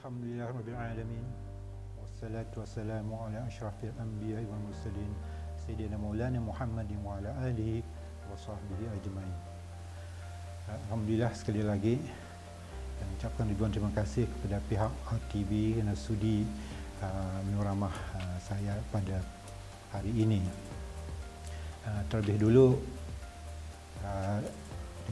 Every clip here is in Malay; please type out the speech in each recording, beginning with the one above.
Alhamdulillahirabbil alamin. Wassalatu wassalamu ala asyrafil anbiya'i wal mursalin sayyidina Maulana Muhammadin wa ala alihi wa sahbihi ajmain. Alhamdulillah sekali lagi dan ucapkan ribuan terima kasih kepada pihak RTV kerana sudi menyuramah saya pada hari ini. Terlebih dulu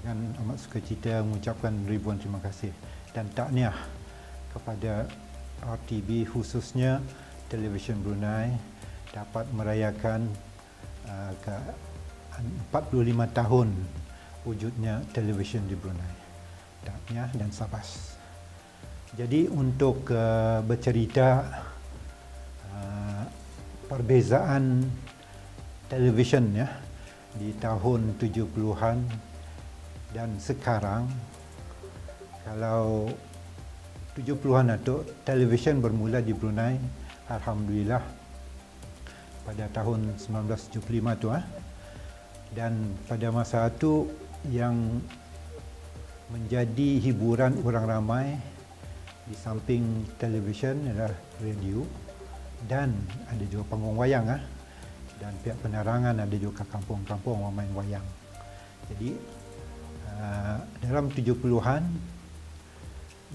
dengan amat sukacita mengucapkan ribuan terima kasih dan tahniah kepada RTV khususnya Television Brunei dapat merayakan ke 45 tahun wujudnya televisyen di Brunei. Tahniah dan sabas. Jadi untuk bercerita perbezaan televisyen ya di tahun 70-an dan sekarang, kalau 70-an itu televisyen bermula di Brunei, alhamdulillah pada tahun 1975 tu dan pada masa itu yang menjadi hiburan orang ramai di samping televisyen adalah radio dan ada juga panggung wayang dan pihak penerangan ada juga kampung-kampung orang main wayang. Jadi dalam 70-an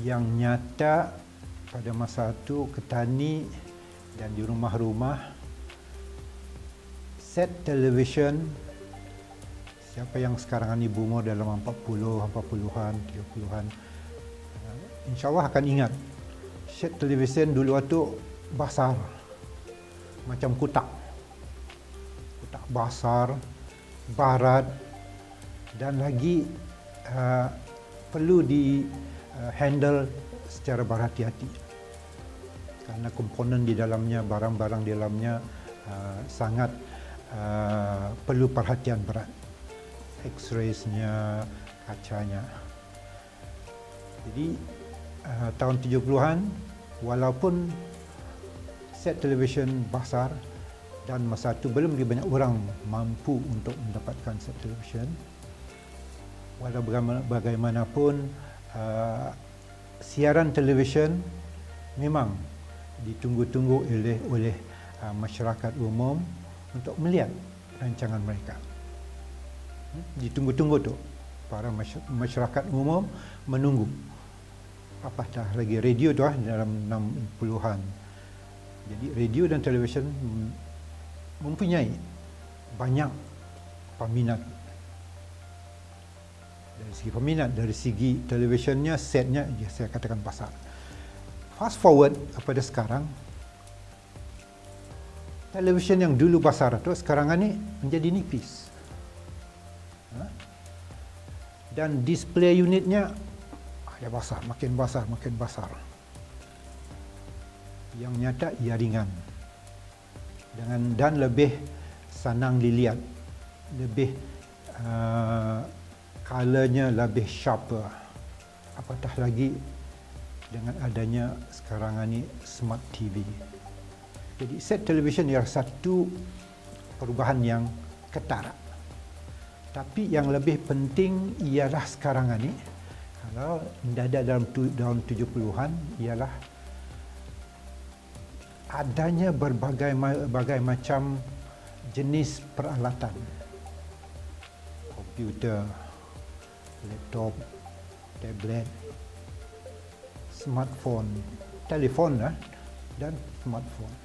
yang nyata pada masa itu ketani dan di rumah-rumah set televisyen, siapa yang sekarang ini berumur dalam 40-an, 30-an, insyaAllah akan ingat set televisyen dulu itu besar macam kotak besar, barat dan lagi perlu di handle secara berhati-hati karena komponen di dalamnya, barang-barang di dalamnya sangat perlu perhatian berat, X-rays-nya, kacanya. Jadi tahun 70-an walaupun set televisyen besar dan masa itu belum banyak orang mampu untuk mendapatkan set televisyen, walau bagaimanapun siaran televisyen memang ditunggu-tunggu oleh masyarakat umum untuk melihat rancangan mereka. Ditunggu-tunggu tu, para masyarakat umum menunggu. Apatah lagi radio tu dalam 60-an. Jadi radio dan televisyen mempunyai banyak peminat. Dari segi peminat, dari segi televisyennya, setnya, ya saya katakan pasar. Fast forward kepada sekarang, televisyen yang dulu besar itu sekarang ini menjadi nipis. Dan display unitnya ada besar, makin besar, makin besar. Yang nyata ia ringan. Dan lebih senang dilihat, lebih colornya lebih sharper. Apatah lagi dengan adanya sekarang ini smart TV. Jadi set televisyen ialah satu perubahan yang ketara. Tapi yang lebih penting ialah sekarang ini, kalau ada dalam 70-an ialah adanya berbagai macam jenis peralatan. Komputer, laptop, tablet, smartphone, telefon dan smartphone,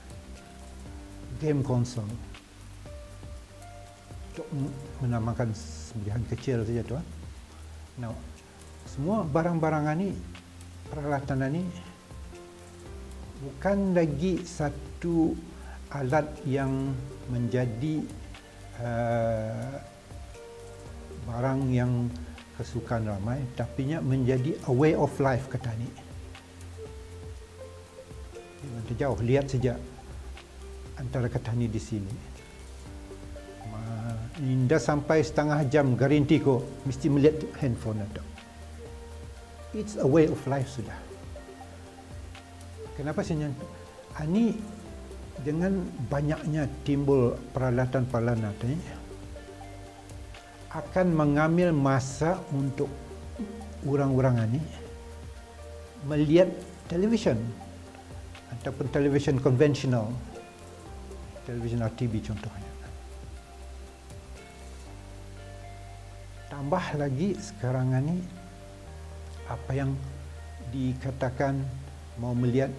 game konsol. Untuk menamakan sebagian kecil saja tu. Nah, semua barang-barang ini, peralatan ini bukan lagi satu alat yang menjadi barang yang kesukaan ramai, tapi menjadi a way of life kata ni. Jangan terjauh, lihat saja antara kata ni di sini. Dah sampai setengah jam garanti ko mesti melihat handphone atau. It's a way of life sudah. Kenapa saya nyata? Ini dengan banyaknya timbul peralatan-peralatan ini akan mengambil masa untuk orang-orang ini melihat television ataupun television konvensional, television RTB contohnya. Tambah lagi sekarang ini apa yang dikatakan mau melihat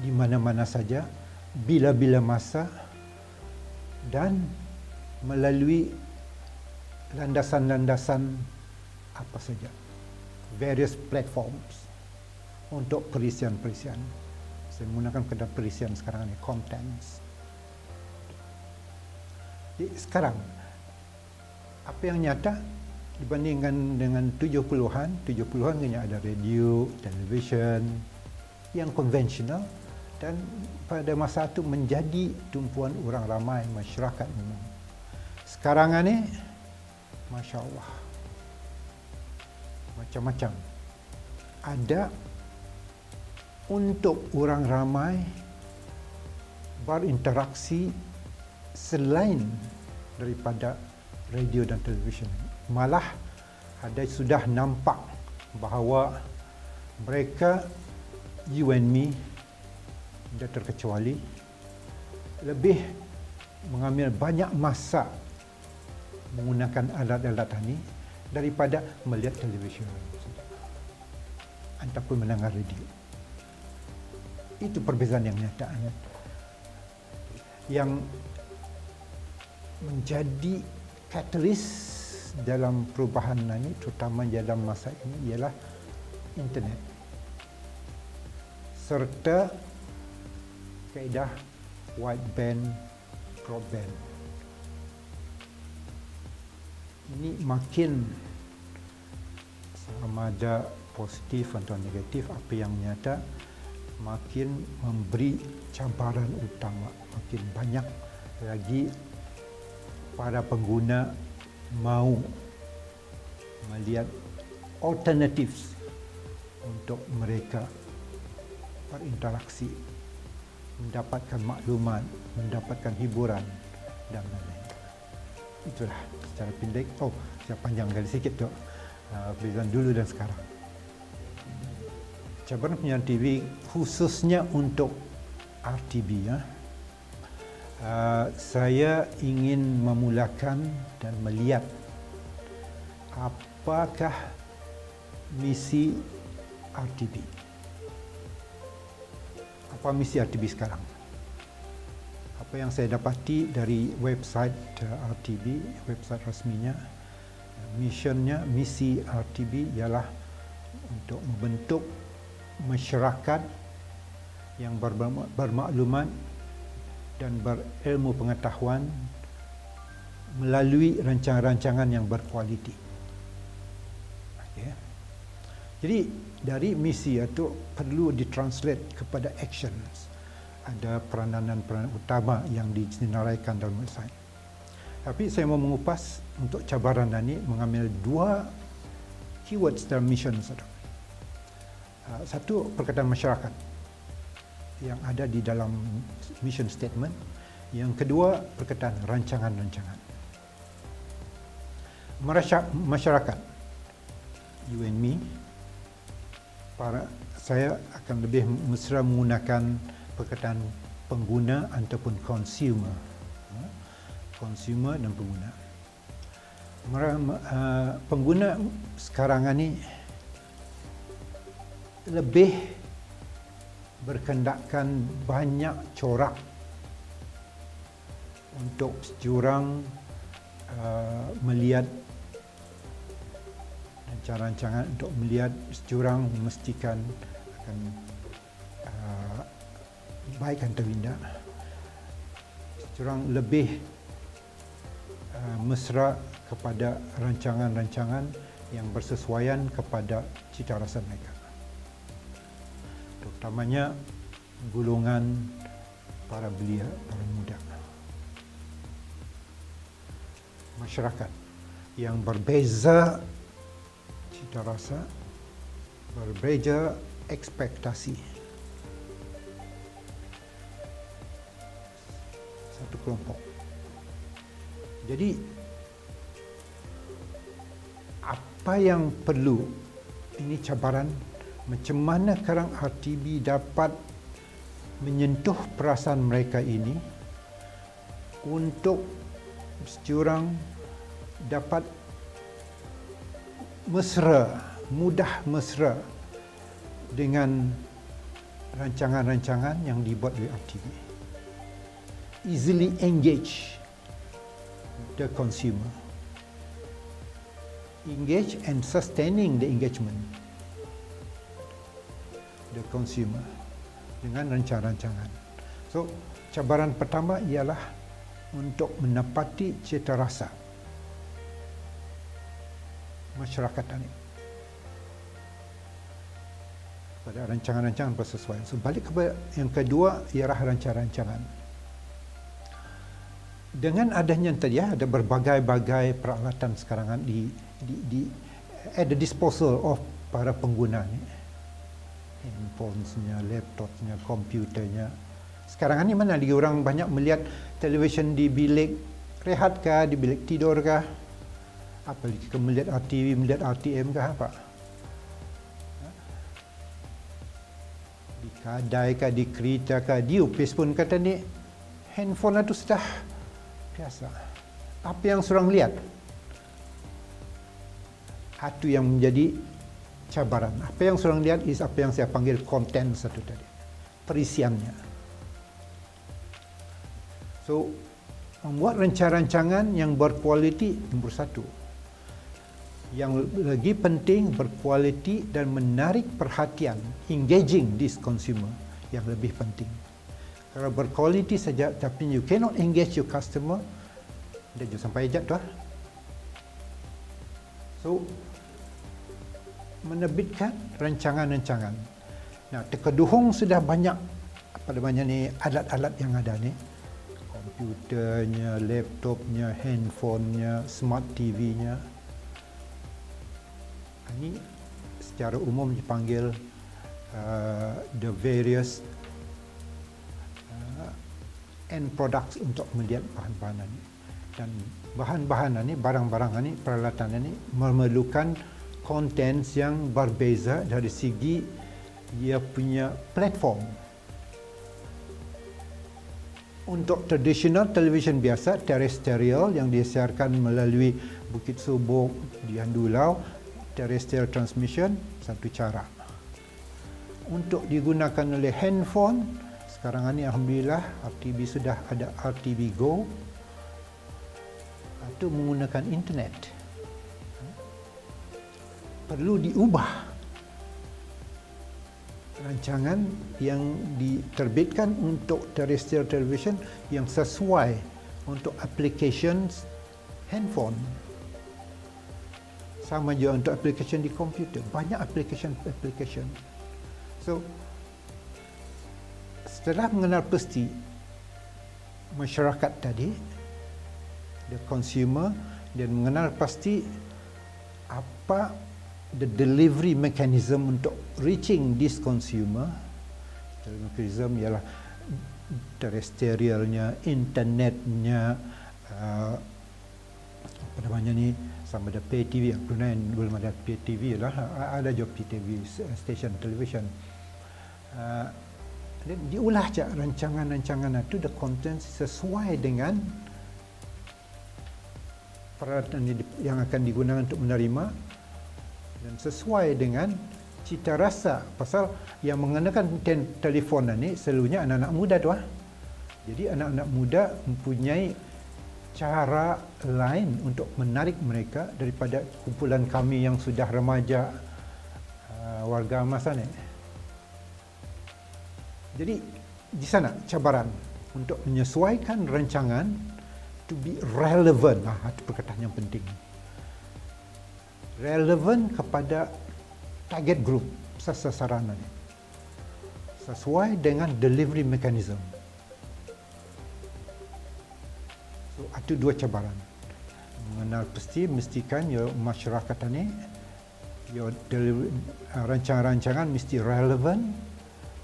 di mana-mana saja, bila-bila masa, dan melalui landasan-landasan apa saja, various platforms untuk perisian-perisian. Saya menggunakan kata perisian sekarang ini, contents. Jadi sekarang, apa yang nyata dibandingkan dengan 70-an hanya ada radio, televisyen yang konvensional, dan pada masa itu menjadi tumpuan orang ramai, masyarakat umum. Sekarang ini, Masya Allah, macam-macam. Ada untuk orang ramai berinteraksi selain daripada radio dan televisyen. Malah ada sudah nampak bahawa mereka, you and me, tidak terkecuali, lebih mengambil banyak masa menggunakan alat-alat ini daripada melihat televisyen ataupun mendengar radio. Itu perbezaan yang nyata. Yang menjadi katalis dalam perubahan ini, terutama dalam masa ini, ialah internet serta kaedah wideband, broadband. Ini makin, sama ada positif atau negatif, apa yang nyata, makin memberi cabaran utama. Makin banyak lagi para pengguna mau melihat alternatif untuk mereka berinteraksi, mendapatkan maklumat, mendapatkan hiburan dan lain-lain. Itulah secara pendek. Saya panjang kali sikit tu. Perbezaan dulu dan sekarang. Cabaran penyiaran TV khususnya untuk RTB, saya ingin memulakan dan melihat apakah misi RTB. Apa misi RTB sekarang? Apa yang saya dapati dari website RTB, website resminya, misi RTB ialah untuk membentuk masyarakat yang bermaklumat dan berilmu pengetahuan melalui rancangan-rancangan yang berkualiti. Okay. Jadi dari misi itu perlu ditranslate kepada actions. Ada peranan-peranan utama yang disenaraikan dalam website. Tapi saya mau mengupas untuk cabaran ini, mengambil dua keywords dalam mission. Satu, perkataan masyarakat yang ada di dalam mission statement. Yang kedua, perkataan rancangan-rancangan. Masyarakat, you and me, saya akan lebih mesra menggunakan perkataan pengguna ataupun consumer. Consumer dan pengguna. Pengguna sekarang ini lebih berkendakkan banyak corak untuk sejurang melihat rancangan-rancangan, untuk melihat sejurang memastikan akan baik atau tidak. Sejurang lebih mesra kepada rancangan-rancangan yang bersesuaian kepada cita rasa mereka, terutamanya golongan para belia, para muda. Masyarakat yang berbeza cita rasa, berbeza ekspektasi. Satu kelompok. Jadi apa yang perlu, ini cabaran Macam mana sekarang RTB dapat menyentuh perasaan mereka ini untuk securang dapat mudah mesra dengan rancangan-rancangan yang dibuat oleh RTB. Easily engage the consumer. Engage and sustaining the engagement the consumer dengan rancangan-rancangan. So, cabaran pertama ialah untuk menepati cita rasa masyarakat ini pada rancangan-rancangan bersesuaian. So, balik kepada yang kedua ialah rancangan-rancangan. Dengan adanya tadi ada berbagai-bagai peralatan sekarang di at the disposal of para pengguna ni. Handphones-nya, laptopnya, komputernya. Sekarang ni mana lagi orang banyak melihat televisyen di bilik rehat kah, di bilik tidur kah? Apalagi melihat RTV, melihat RTM kah apa? Di kedai kah, di kereta kah, di upis pun kata ni handphone itu sudah biasa. Apa yang seorang lihat? Itu yang menjadi cabaran. Apa yang seorang lihat is apa yang saya panggil konten satu tadi. Perisiannya. So, membuat rancangan-rancangan yang berkualiti nombor satu. Yang lagi penting berkualiti dan menarik perhatian, engaging this consumer yang lebih penting. Kalau berkualiti saja tapi you cannot engage your customer, dia juga sampai ejat tu. So, menerbitkan rancangan-rancangan. Nah, terkeduhung sudah banyak apa namanya ni alat-alat yang ada ni. Komputernya, laptopnya, handphonenya, smart TV-nya. Ini secara umum dipanggil the various end products untuk melihat bahan-bahan ini. Dan bahan-bahan ini, barang-barang ini, peralatan ini memerlukan konten yang berbeza dari segi ia punya platform. Untuk tradisional televisyen biasa, terrestrial yang disiarkan melalui Bukit Subuk, di Handulau, terrestrial transmission, satu cara. Untuk digunakan oleh handphone, sekarang ini Alhamdulillah RTB sudah ada RTB Go, itu menggunakan internet. Perlu diubah rancangan yang diterbitkan untuk terrestrial television yang sesuai untuk applications handphone. Sama juga untuk application di komputer. Banyak application. So, setelah mengenal pasti masyarakat tadi, the consumer, dan mengenal pasti apa the delivery mechanism untuk reaching this consumer. Mechanism ialah terrestrialnya, internetnya, apa namanya ni, sama ada pay TV. Yang Brunei belum ada pay TV lah, ada juga pay TV station television. Dan diulah je rancangan-rancangan itu, the content sesuai dengan peralatan yang akan digunakan untuk menerima dan sesuai dengan cita rasa. Pasal yang mengenakan telefon ini selalunya anak-anak muda tu. Jadi anak-anak muda mempunyai cara lain untuk menarik mereka daripada kumpulan kami yang sudah remaja, warga masa ni. Jadi di sana cabaran untuk menyesuaikan rancangan to be relevant. Itu perkataan yang penting. Relevan kepada target group, sasaran ini. Sesuai dengan delivery mechanism. So, itu dua cabaran. Mengenal pasti, mestikan ya masyarakat ini, ya rancangan-rancangan mesti relevan,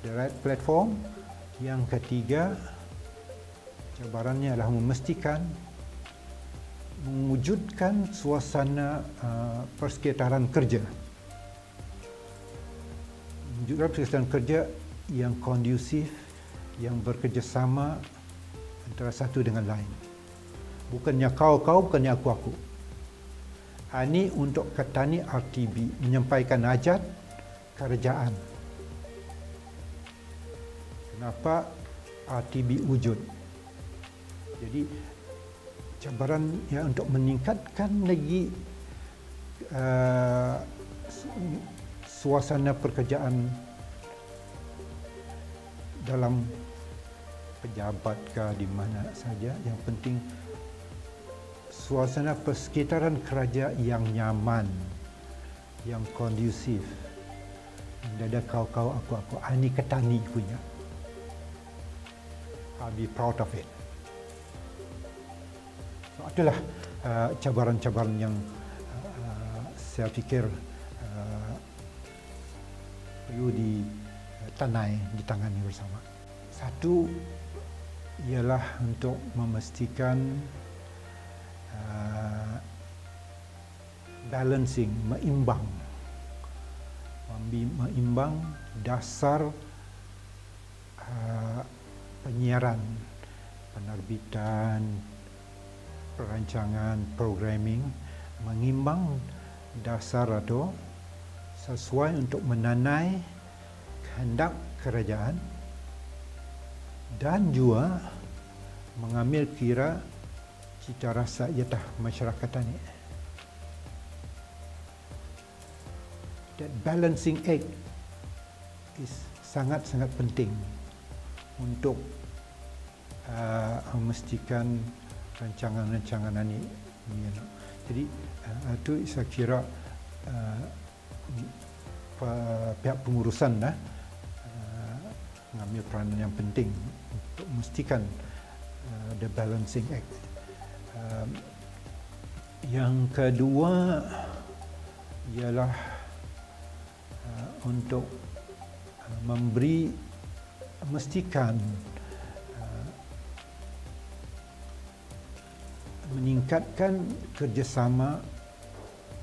the right platform. Yang ketiga, cabarannya adalah memastikan mewujudkan suasana persekitaran kerja. mewujudkan persatuan kerja yang kondusif, yang bekerjasama antara satu dengan lain. Bukannya kau-kau, bukannya aku-aku. Ini untuk Ketani RTB menyampaikan hajat kerajaan. Kenapa RTB wujud? Jadi cabaran ya untuk meningkatkan lagi suasana pekerjaan dalam pejabat ke di mana saja. Yang penting suasana persekitaran kerja yang nyaman, yang kondusif. Tidak ada kau-kau, aku-aku. Ini Ketani punya. I'll be proud of it. So, itulah cabaran-cabaran yang saya fikir perlu ditangani bersama. Satu ialah untuk memastikan balancing, meimbang dasar penyiaran, penerbitan, perancangan, programming, mengimbang dasar atau sesuai untuk menanai kehendak kerajaan dan juga mengambil kira cita rasa iatah masyarakat ini. That balancing act is sangat-sangat penting untuk memastikan rancangan-rancangan ini. Jadi itu saya kira pihak pengurusan mengambil peranan yang penting untuk memastikan the balancing act. Yang kedua ialah untuk memastikan meningkatkan kerjasama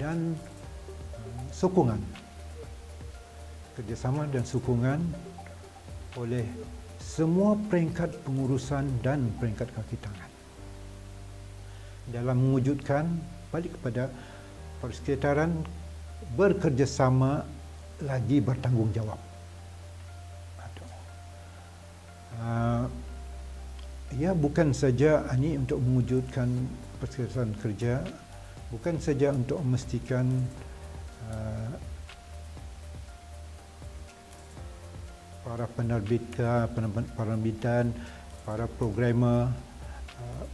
dan sokongan. Kerjasama dan sokongan oleh semua peringkat pengurusan dan peringkat kaki tangan dalam mewujudkan balik kepada persekitaran bekerjasama lagi bertanggungjawab. Ya, bukan saja ini untuk mewujudkan persekitaran kerja, bukan saja untuk memastikan para penerbitan, para programmer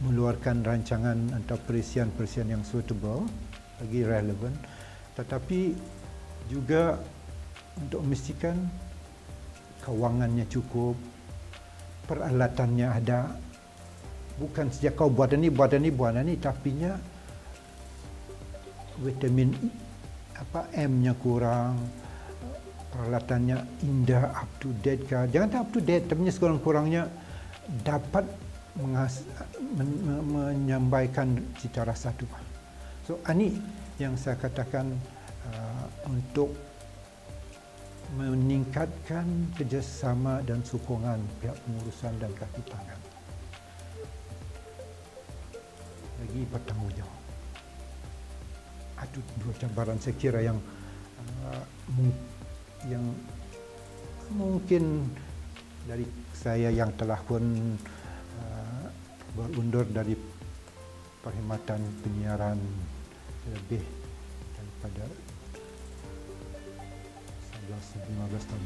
mengeluarkan rancangan atau perisian-perisian yang suitable, lagi relevan, tetapi juga untuk memastikan kewangannya cukup, peralatannya ada. Bukan sejak kau buat ini, tapinya vitamin M-nya kurang, peralatannya indah, up to date kah? Jangan up to date, tapi sekurang-kurangnya dapat menyampaikan cita rasa itu. So, ini yang saya katakan untuk meningkatkan kerjasama dan sokongan pihak pengurusan dan kaki tangan. Lagi bertanggungjawab. Itu dua cabaran saya kira yang mungkin dari saya yang telah pun berundur dari perkhidmatan penyiaran lebih daripada 11-15 tahun.